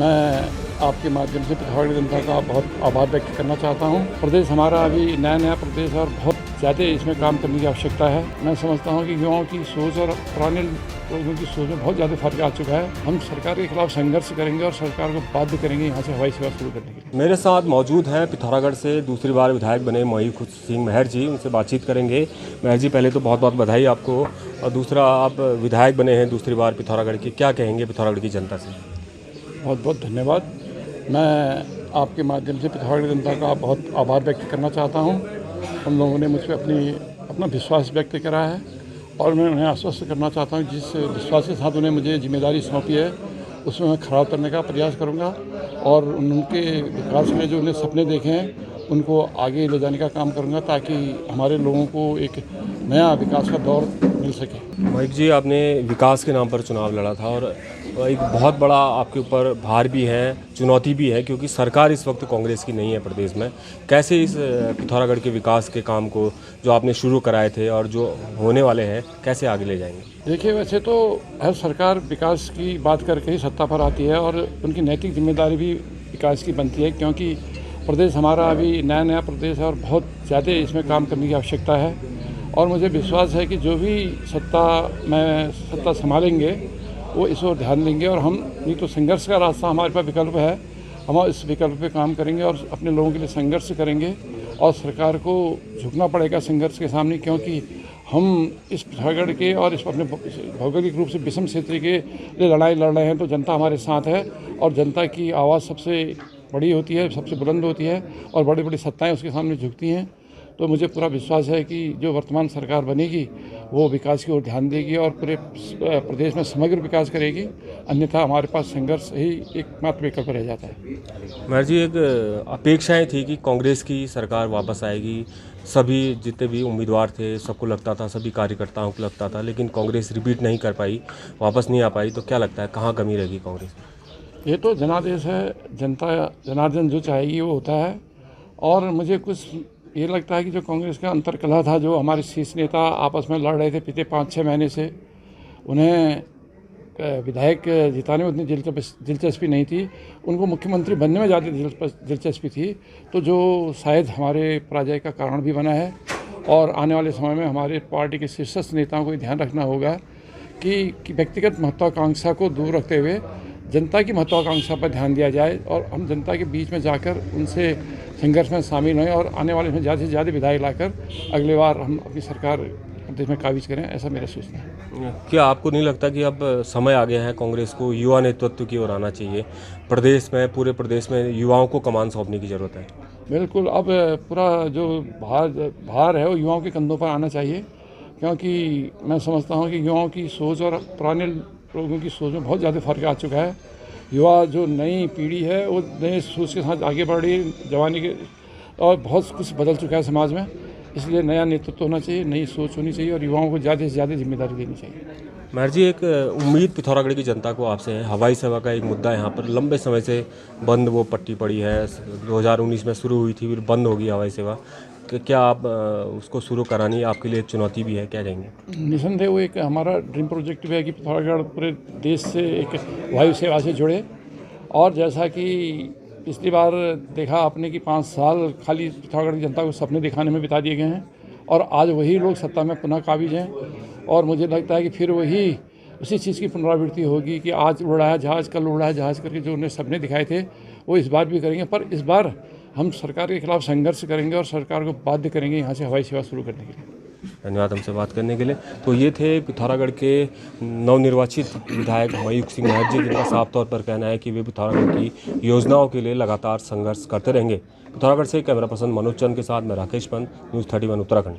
मैं आपके माध्यम से पिथौरागढ़ जनता का बहुत आभार व्यक्त करना चाहता हूँ। प्रदेश हमारा अभी नया प्रदेश है और बहुत ज़्यादा इसमें काम करने की आवश्यकता है। मैं समझता हूँ कि युवाओं की सोच और पुराने लोगों की सोच में बहुत ज़्यादा फर्क आ चुका है। हम सरकार के खिलाफ संघर्ष करेंगे और सरकार को बाध्य करेंगे यहाँ से हवाई सेवा शुरू करने के लिए। मेरे साथ मौजूद हैं पिथौरागढ़ से दूसरी बार विधायक बने मयूख सिंह महर जी। उनसे बातचीत करेंगे। महर जी, पहले तो बहुत बहुत बधाई आपको, और दूसरा आप विधायक बने हैं दूसरी बार पिथौरागढ़ की, क्या कहेंगे पिथौरागढ़ की जनता से? बहुत बहुत धन्यवाद। मैं आपके माध्यम से पिथौरागढ़ जनता का बहुत आभार व्यक्त करना चाहता हूँ। उन लोगों ने मुझ पर अपना विश्वास व्यक्त करा है और मैं उन्हें आश्वस्त करना चाहता हूँ जिस विश्वास के साथ उन्हें मुझे जिम्मेदारी सौंपी है उसमें मैं खरा उतरने का प्रयास करूँगा और उनके विकास में जो उन्हें सपने देखे हैं उनको आगे ले जाने का काम करूँगा ताकि हमारे लोगों को एक नया विकास का दौर मिल सके। मयूख जी, आपने विकास के नाम पर चुनाव लड़ा था और एक बहुत बड़ा आपके ऊपर भार भी है, चुनौती भी है, क्योंकि सरकार इस वक्त कांग्रेस की नहीं है प्रदेश में। कैसे इस पिथौरागढ़ के विकास के काम को जो आपने शुरू कराए थे और जो होने वाले हैं कैसे आगे ले जाएंगे? देखिए, वैसे तो हर सरकार विकास की बात करके ही सत्ता पर आती है और उनकी नैतिक जिम्मेदारी भी विकास की बनती है, क्योंकि प्रदेश हमारा अभी नया प्रदेश है और बहुत ज़्यादा इसमें काम करने की आवश्यकता है। और मुझे विश्वास है कि जो भी सत्ता संभालेंगे वो इस ओर ध्यान देंगे और हम नहीं तो संघर्ष का रास्ता हमारे पास विकल्प है, हम इस विकल्प पे काम करेंगे और अपने लोगों के लिए संघर्ष करेंगे और सरकार को झुकना पड़ेगा संघर्ष के सामने, क्योंकि हम इस पिथौरागढ़ के और इस अपने भौगोलिक रूप से विषम क्षेत्र के लिए लड़ाई लड़ रहे हैं तो जनता हमारे साथ है और जनता की आवाज़ सबसे बड़ी होती है, सबसे बुलंद होती है और बड़ी बड़ी सत्ताएं उसके सामने झुकती हैं। तो मुझे पूरा विश्वास है कि जो वर्तमान सरकार बनेगी वो विकास की ओर ध्यान देगी और पूरे प्रदेश में समग्र विकास करेगी, अन्यथा हमारे पास संघर्ष ही एकमात्र विकल्प रह जाता है। महर जी, एक अपेक्षाएं थी कि कांग्रेस की सरकार वापस आएगी, सभी जितने भी उम्मीदवार थे सबको लगता था, सभी कार्यकर्ताओं को लगता था, लेकिन कांग्रेस रिपीट नहीं कर पाई, वापस नहीं आ पाई। तो क्या लगता है कहाँ कमी रहेगी कांग्रेस में? ये तो जनादेश है, जनता जनार्दन जो चाहेगी वो होता है। और मुझे कुछ ये लगता है कि जो कांग्रेस का अंतर्कलह था, जो हमारे शीर्ष नेता आपस में लड़ रहे थे पिछले 5-6 महीने से, उन्हें विधायक जिताने में उतनी दिलचस्पी नहीं थी, उनको मुख्यमंत्री बनने में ज़्यादा दिलचस्पी थी, तो जो शायद हमारे पराजय का कारण भी बना है। और आने वाले समय में हमारे पार्टी के शीर्षस्थ नेताओं को ध्यान रखना होगा कि व्यक्तिगत महत्वाकांक्षा को दूर रखते हुए जनता की महत्वाकांक्षा पर ध्यान दिया जाए और हम जनता के बीच में जाकर उनसे संघर्ष में शामिल हों और आने वाले में ज़्यादा से ज़्यादा विधायक लाकर अगले बार हम अपनी सरकार प्रदेश में काबिज करें, ऐसा मेरा सोचना है। क्या आपको नहीं लगता कि अब समय आ गया है कांग्रेस को युवा नेतृत्व की ओर आना चाहिए? प्रदेश में, पूरे प्रदेश में युवाओं को कमान सौंपने की ज़रूरत है। बिल्कुल, अब पूरा जो भार है वो युवाओं के कंधों पर आना चाहिए, क्योंकि मैं समझता हूँ कि युवाओं की सोच और पुराने लोगों की सोच में बहुत ज़्यादा फर्क आ चुका है। युवा जो नई पीढ़ी है वो नए सोच के साथ आगे बढ़ रही है, जवानी के और बहुत कुछ बदल चुका है समाज में, इसलिए नया नेतृत्व होना चाहिए, नई सोच होनी चाहिए और युवाओं को ज़्यादा से ज़्यादा जिम्मेदारी देनी चाहिए। महर जी, एक उम्मीद पिथौरागढ़ की जनता को आपसे है। हवाई सेवा का एक मुद्दा यहाँ पर लंबे समय से बंद वो पट्टी पड़ी है, 2019 में शुरू हुई थी, फिर बंद होगी हवाई सेवा। क्या आप उसको शुरू करानी आपके लिए एक चुनौती भी है, क्या कहेंगे? निसंदेह वो एक हमारा ड्रीम प्रोजेक्ट भी है कि पिथौरागढ़ पूरे देश से एक वायु सेवा से जुड़े। और जैसा कि पिछली बार देखा आपने कि 5 साल खाली पिथौरागढ़ की जनता को सपने दिखाने में बिता दिए गए हैं और आज वही लोग सत्ता में पुनः काबिज हैं और मुझे लगता है कि फिर वही उसी चीज़ की पुनरावृत्ति होगी कि आज उड़ाया जहाज़, कल उड़ाया जहाज़ करके जो उन्हें सपने दिखाए थे वो इस बार भी करेंगे। पर इस बार हम सरकार के खिलाफ संघर्ष करेंगे और सरकार को बाध्य करेंगे यहाँ से हवाई सेवा शुरू करने के लिए। धन्यवाद हमसे बात करने के लिए। तो ये थे पिथौरागढ़ के नवनिर्वाचित विधायक मयूख सिंह महर जी, जिनका साफ तौर पर कहना है कि वे पिथौरागढ़ की योजनाओं के लिए लगातार संघर्ष करते रहेंगे। पिथौरागढ़ से कैमरा पर्सन मनोज चंद के साथ मैं राकेश पंत, न्यूज़ 31 उत्तराखंड।